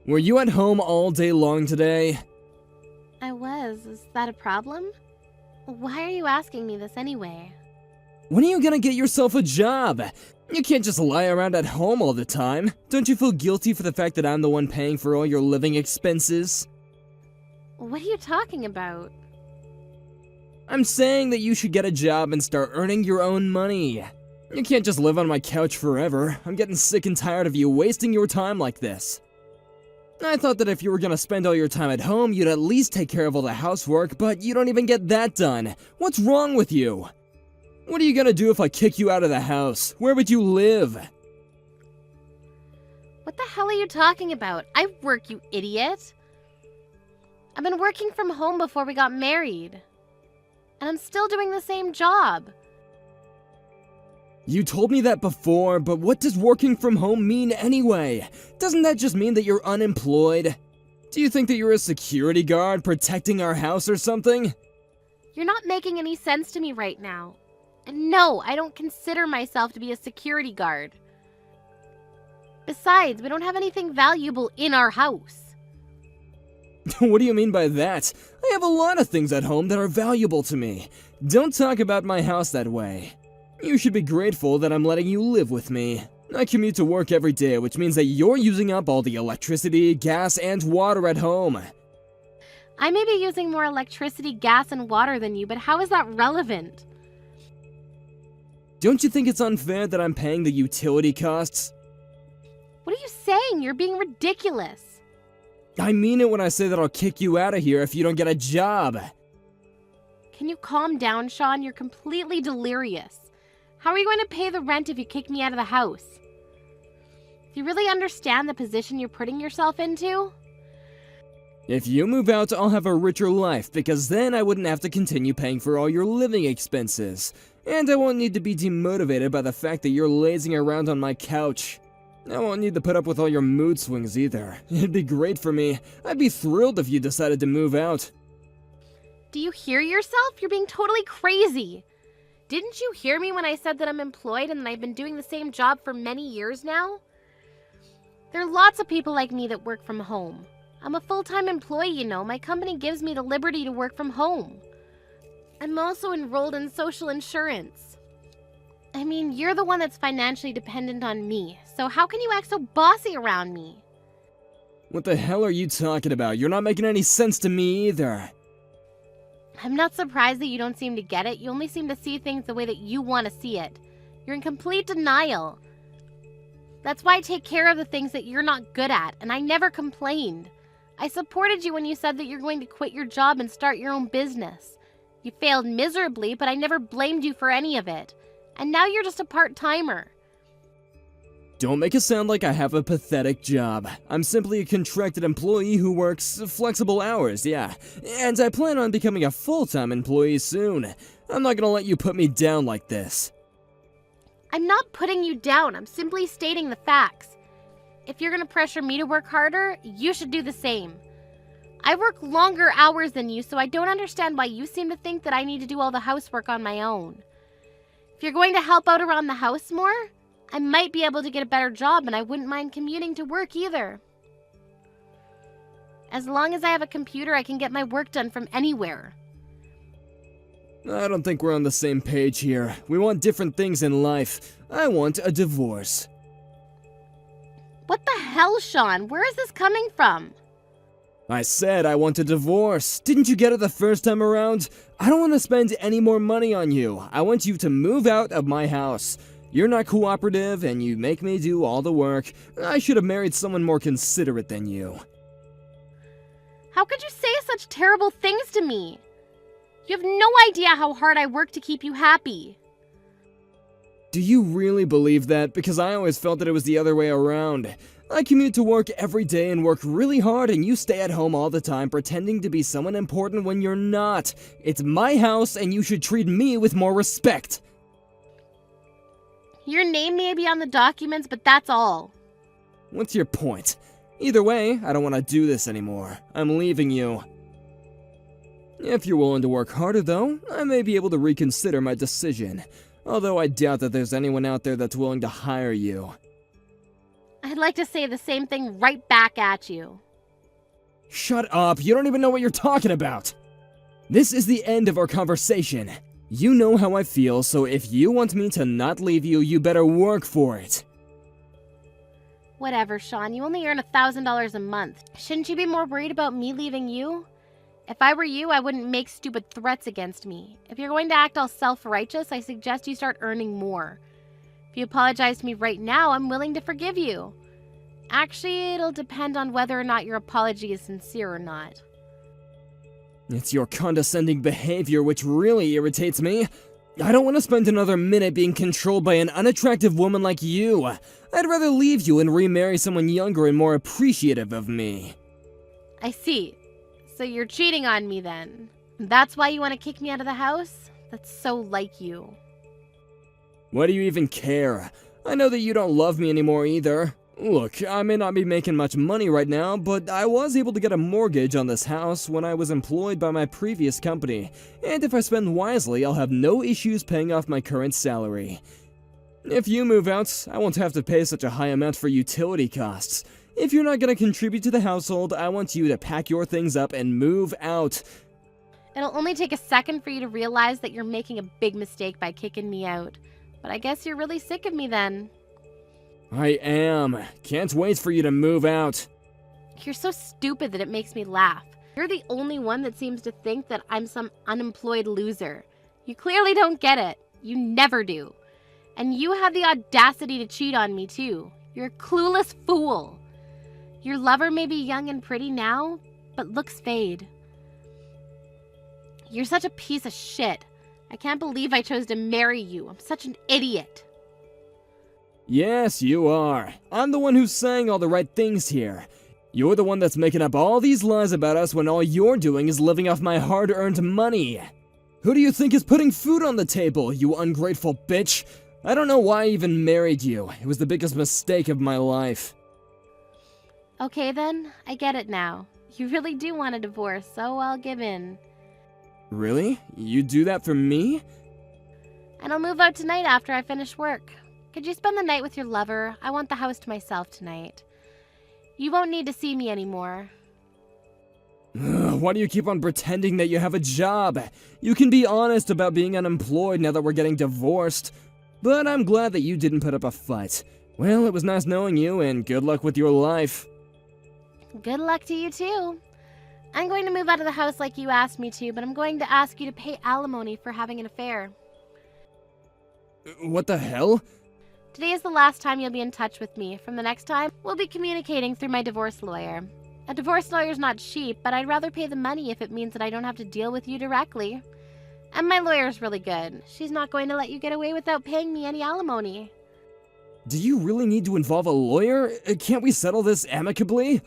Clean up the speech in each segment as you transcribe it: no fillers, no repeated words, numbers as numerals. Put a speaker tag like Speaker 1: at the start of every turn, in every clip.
Speaker 1: Were you at home all day long today?
Speaker 2: I was. Is that a problem? Why are you asking me this anyway?
Speaker 1: When are you gonna get yourself a job? You can't just lie around at home all the time. Don't you feel guilty for the fact that I'm the one paying for all your living expenses?
Speaker 2: What are you talking about?
Speaker 1: I'm saying that you should get a job and start earning your own money. You can't just live on my couch forever. I'm getting sick and tired of you wasting your time like this. I thought that if you were gonna spend all your time at home, you'd at least take care of all the housework, but you don't even get that done. What's wrong with you? What are you gonna do if I kick you out of the house? Where would you live?
Speaker 2: What the hell are you talking about? I work, you idiot. I've been working from home before we got married. And I'm still doing the same job.
Speaker 1: You told me that before, but what does working from home mean anyway? Doesn't that just mean that you're unemployed? Do you think that you're a security guard protecting our house or something?
Speaker 2: You're not making any sense to me right now. And no, I don't consider myself to be a security guard. Besides, we don't have anything valuable in our house.
Speaker 1: What do you mean by that? I have a lot of things at home that are valuable to me. Don't talk about my house that way. You should be grateful that I'm letting you live with me. I commute to work every day, which means that you're using up all the electricity, gas, and water at home.
Speaker 2: I may be using more electricity, gas, and water than you, but how is that relevant?
Speaker 1: Don't you think it's unfair that I'm paying the utility costs?
Speaker 2: What are you saying? You're being ridiculous.
Speaker 1: I mean it when I say that I'll kick you out of here if you don't get a job.
Speaker 2: Can you calm down, Sean? You're completely delirious. How are you going to pay the rent if you kick me out of the house? Do you really understand the position you're putting yourself into?
Speaker 1: If you move out, I'll have a richer life, because then I wouldn't have to continue paying for all your living expenses. And I won't need to be demotivated by the fact that you're lazing around on my couch. I won't need to put up with all your mood swings either. It'd be great for me. I'd be thrilled if you decided to move out.
Speaker 2: Do you hear yourself? You're being totally crazy. Didn't you hear me when I said that I'm employed and that I've been doing the same job for many years now? There are lots of people like me that work from home. I'm a full-time employee, you know. My company gives me the liberty to work from home. I'm also enrolled in social insurance. I mean, you're the one that's financially dependent on me, so how can you act so bossy around me?
Speaker 1: What the hell are you talking about? You're not making any sense to me either.
Speaker 2: I'm not surprised that you don't seem to get it. You only seem to see things the way that you want to see it. You're in complete denial. That's why I take care of the things that you're not good at, and I never complained. I supported you when you said that you're going to quit your job and start your own business. You failed miserably, but I never blamed you for any of it. And now you're just a part-timer.
Speaker 1: Don't make it sound like I have a pathetic job. I'm simply a contracted employee who works flexible hours, yeah. And I plan on becoming a full-time employee soon. I'm not gonna let you put me down like this.
Speaker 2: I'm not putting you down. I'm simply stating the facts. If you're gonna pressure me to work harder, you should do the same. I work longer hours than you, so I don't understand why you seem to think that I need to do all the housework on my own. If you're going to help out around the house more, I might be able to get a better job, and I wouldn't mind commuting to work either. As long as I have a computer, I can get my work done from anywhere.
Speaker 1: I don't think we're on the same page here. We want different things in life. I want a divorce.
Speaker 2: What the hell, Sean? Where is this coming from?
Speaker 1: I said I want a divorce. Didn't you get it the first time around? I don't want to spend any more money on you. I want you to move out of my house. You're not cooperative, and you make me do all the work. I should have married someone more considerate than you.
Speaker 2: How could you say such terrible things to me? You have no idea how hard I work to keep you happy.
Speaker 1: Do you really believe that? Because I always felt that it was the other way around. I commute to work every day and work really hard, and you stay at home all the time pretending to be someone important when you're not. It's my house, and you should treat me with more respect.
Speaker 2: Your name may be on the documents, but that's all.
Speaker 1: What's your point? Either way, I don't want to do this anymore. I'm leaving you. If you're willing to work harder, though, I may be able to reconsider my decision. Although I doubt that there's anyone out there that's willing to hire you.
Speaker 2: I'd like to say the same thing right back at you.
Speaker 1: Shut up, you don't even know what you're talking about! This is the end of our conversation. You know how I feel, so if you want me to not leave you, you better work for it.
Speaker 2: Whatever, Sean, you only earn $1,000 a month. Shouldn't you be more worried about me leaving you? If I were you, I wouldn't make stupid threats against me. If you're going to act all self-righteous, I suggest you start earning more. If you apologize to me right now, I'm willing to forgive you. Actually, it'll depend on whether or not your apology is sincere or not.
Speaker 1: It's your condescending behavior which really irritates me. I don't want to spend another minute being controlled by an unattractive woman like you. I'd rather leave you and remarry someone younger and more appreciative of me.
Speaker 2: I see. So you're cheating on me then. That's why you want to kick me out of the house? That's so like you.
Speaker 1: Why do you even care? I know that you don't love me anymore either. Look, I may not be making much money right now, but I was able to get a mortgage on this house when I was employed by my previous company, and if I spend wisely, I'll have no issues paying off my current salary. If you move out, I won't have to pay such a high amount for utility costs. If you're not going to contribute to the household, I want you to pack your things up and move out.
Speaker 2: It'll only take a second for you to realize that you're making a big mistake by kicking me out. But I guess you're really sick of me then.
Speaker 1: I am. Can't wait for you to move out.
Speaker 2: You're so stupid that it makes me laugh. You're the only one that seems to think that I'm some unemployed loser. You clearly don't get it. You never do. And you have the audacity to cheat on me too. You're a clueless fool. Your lover may be young and pretty now, but looks fade. You're such a piece of shit. I can't believe I chose to marry you. I'm such an idiot.
Speaker 1: Yes, you are. I'm the one who's saying all the right things here. You're the one that's making up all these lies about us when all you're doing is living off my hard-earned money. Who do you think is putting food on the table, you ungrateful bitch? I don't know why I even married you. It was the biggest mistake of my life.
Speaker 2: Okay then, I get it now. You really do want a divorce, so I'll give in.
Speaker 1: Really? You do that for me?
Speaker 2: And I'll move out tonight after I finish work. Could you spend the night with your lover? I want the house to myself tonight. You won't need to see me anymore.
Speaker 1: Why do you keep on pretending that you have a job? You can be honest about being unemployed now that we're getting divorced. But I'm glad that you didn't put up a fight. Well, it was nice knowing you, and good luck with your life.
Speaker 2: Good luck to you too. I'm going to move out of the house like you asked me to, but I'm going to ask you to pay alimony for having an affair.
Speaker 1: What the hell?
Speaker 2: Today is the last time you'll be in touch with me. From the next time, we'll be communicating through my divorce lawyer. A divorce lawyer's not cheap, but I'd rather pay the money if it means that I don't have to deal with you directly. And my lawyer's really good. She's not going to let you get away without paying me any alimony.
Speaker 1: Do you really need to involve a lawyer? Can't we settle this amicably?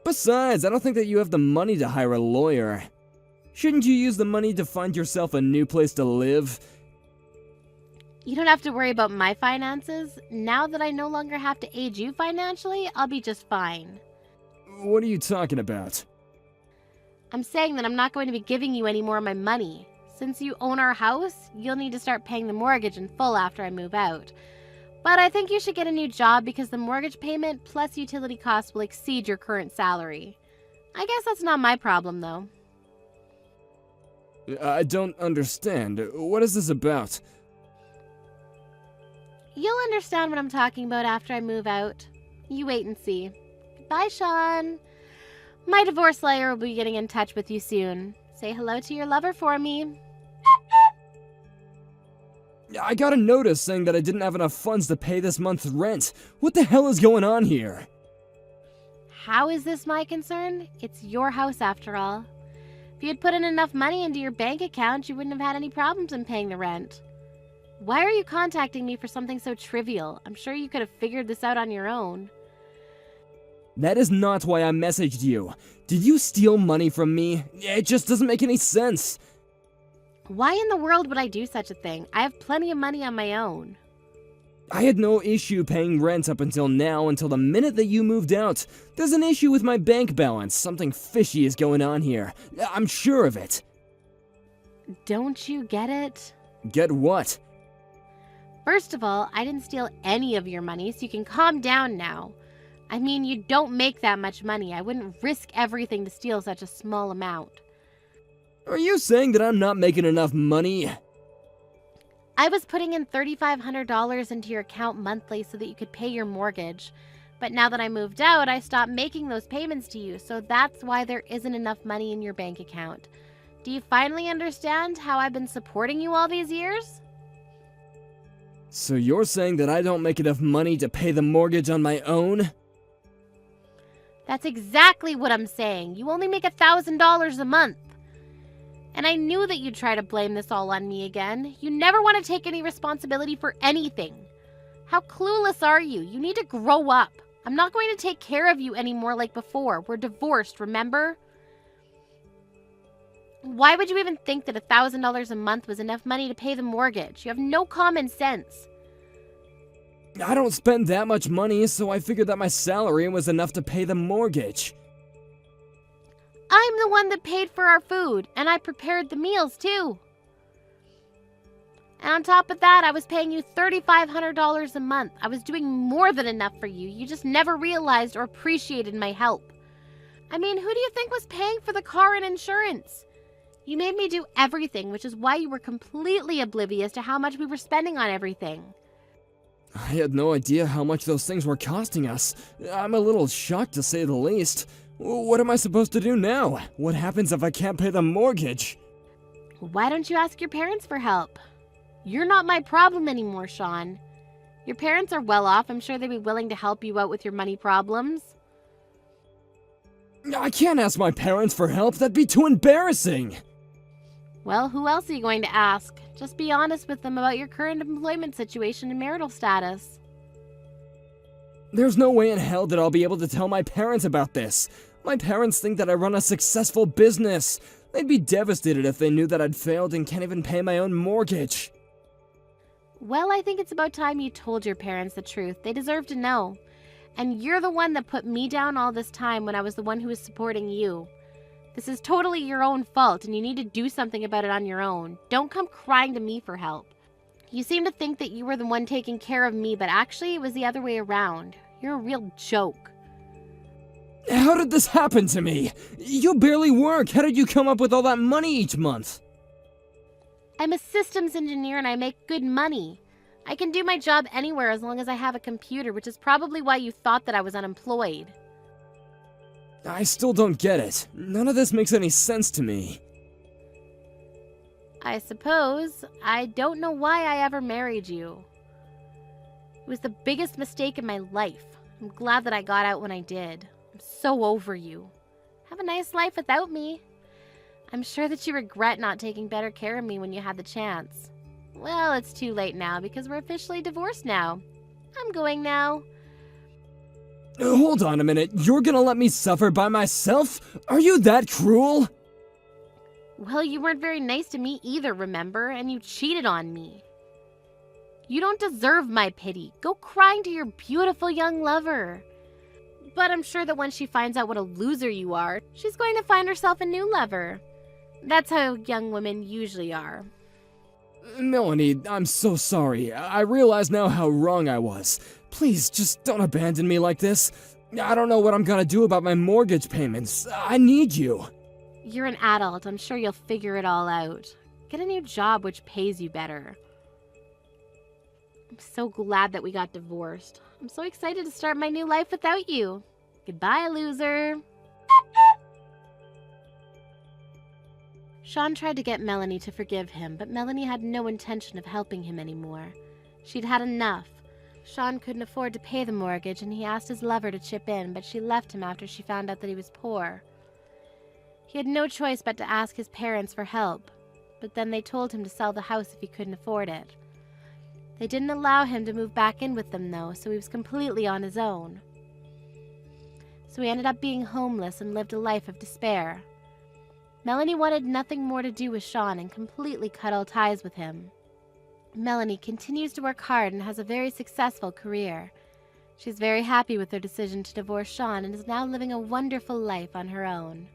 Speaker 1: Besides, I don't think that you have the money to hire a lawyer. Shouldn't you use the money to find yourself a new place to live?
Speaker 2: You don't have to worry about my finances. Now that I no longer have to aid you financially, I'll be just fine.
Speaker 1: What are you talking about?
Speaker 2: I'm saying that I'm not going to be giving you any more of my money. Since you own our house, you'll need to start paying the mortgage in full after I move out. But I think you should get a new job because the mortgage payment plus utility costs will exceed your current salary. I guess that's not my problem, though.
Speaker 1: I don't understand. What is this about?
Speaker 2: You'll understand what I'm talking about after I move out. You wait and see. Bye, Sean. My divorce lawyer will be getting in touch with you soon. Say hello to your lover for me.
Speaker 1: I got a notice saying that I didn't have enough funds to pay this month's rent. What the hell is going on here?
Speaker 2: How is this my concern? It's your house after all. If you had put in enough money into your bank account, you wouldn't have had any problems in paying the rent. Why are you contacting me for something so trivial? I'm sure you could have figured this out on your own.
Speaker 1: That is not why I messaged you. Did you steal money from me? It just doesn't make any sense.
Speaker 2: Why in the world would I do such a thing? I have plenty of money on my own.
Speaker 1: I had no issue paying rent up until now, until the minute that you moved out. There's an issue with my bank balance. Something fishy is going on here. I'm sure of it.
Speaker 2: Don't you get it?
Speaker 1: Get what?
Speaker 2: First of all, I didn't steal any of your money, so you can calm down now. I mean, you don't make that much money. I wouldn't risk everything to steal such a small amount.
Speaker 1: Are you saying that I'm not making enough money?
Speaker 2: I was putting in $3,500 into your account monthly so that you could pay your mortgage. But now that I moved out, I stopped making those payments to you, so that's why there isn't enough money in your bank account. Do you finally understand how I've been supporting you all these years?
Speaker 1: So you're saying that I don't make enough money to pay the mortgage on my own?
Speaker 2: That's exactly what I'm saying. You only make $1,000 a month. And I knew that you'd try to blame this all on me again. You never want to take any responsibility for anything. How clueless are you? You need to grow up. I'm not going to take care of you anymore like before. We're divorced, remember? Why would you even think that $1,000 a month was enough money to pay the mortgage? You have no common sense.
Speaker 1: I don't spend that much money, so I figured that my salary was enough to pay the mortgage.
Speaker 2: I'm the one that paid for our food, and I prepared the meals too. And on top of that, I was paying you $3,500 a month. I was doing more than enough for you. You just never realized or appreciated my help. I mean, who do you think was paying for the car and insurance? You made me do everything, which is why you were completely oblivious to how much we were spending on everything.
Speaker 1: I had no idea how much those things were costing us. I'm a little shocked to say the least. What am I supposed to do now? What happens if I can't pay the mortgage?
Speaker 2: Why don't you ask your parents for help? You're not my problem anymore, Sean. Your parents are well off. I'm sure they'd be willing to help you out with your money problems.
Speaker 1: I can't ask my parents for help. That'd be too embarrassing.
Speaker 2: Well, who else are you going to ask? Just be honest with them about your current employment situation and marital status.
Speaker 1: There's no way in hell that I'll be able to tell my parents about this. My parents think that I run a successful business. They'd be devastated if they knew that I'd failed and can't even pay my own mortgage.
Speaker 2: Well, I think it's about time you told your parents the truth. They deserve to know. And you're the one that put me down all this time when I was the one who was supporting you. This is totally your own fault, and you need to do something about it on your own. Don't come crying to me for help. You seem to think that you were the one taking care of me, but actually it was the other way around. You're a real joke.
Speaker 1: How did this happen to me? You barely work. How did you come up with all that money each month?
Speaker 2: I'm a systems engineer and I make good money. I can do my job anywhere as long as I have a computer, which is probably why you thought that I was unemployed.
Speaker 1: I still don't get it. None of this makes any sense to me.
Speaker 2: I suppose. I don't know why I ever married you. It was the biggest mistake in my life. I'm glad that I got out when I did. I'm so over you. Have a nice life without me. I'm sure that you regret not taking better care of me when you had the chance. Well, it's too late now because we're officially divorced now. I'm going now.
Speaker 1: Hold on a minute. You're gonna let me suffer by myself? Are you that cruel?
Speaker 2: Well, you weren't very nice to me either, remember? And you cheated on me. You don't deserve my pity. Go crying to your beautiful young lover. But I'm sure that when she finds out what a loser you are, she's going to find herself a new lover. That's how young women usually are.
Speaker 1: Melanie, I'm so sorry. I realize now how wrong I was. Please, just don't abandon me like this. I don't know what I'm gonna do about my mortgage payments. I need you.
Speaker 2: You're an adult. I'm sure you'll figure it all out. Get a new job which pays you better. I'm so glad that we got divorced. I'm so excited to start my new life without you. Goodbye, loser. Sean tried to get Melanie to forgive him, but Melanie had no intention of helping him anymore. She'd had enough. Sean couldn't afford to pay the mortgage, and he asked his lover to chip in, but she left him after she found out that he was poor. He had no choice but to ask his parents for help, but then they told him to sell the house if he couldn't afford it. They didn't allow him to move back in with them, though, so he was completely on his own. So he ended up being homeless and lived a life of despair. Melanie wanted nothing more to do with Sean and completely cut all ties with him. Melanie continues to work hard and has a very successful career. She's very happy with her decision to divorce Sean and is now living a wonderful life on her own.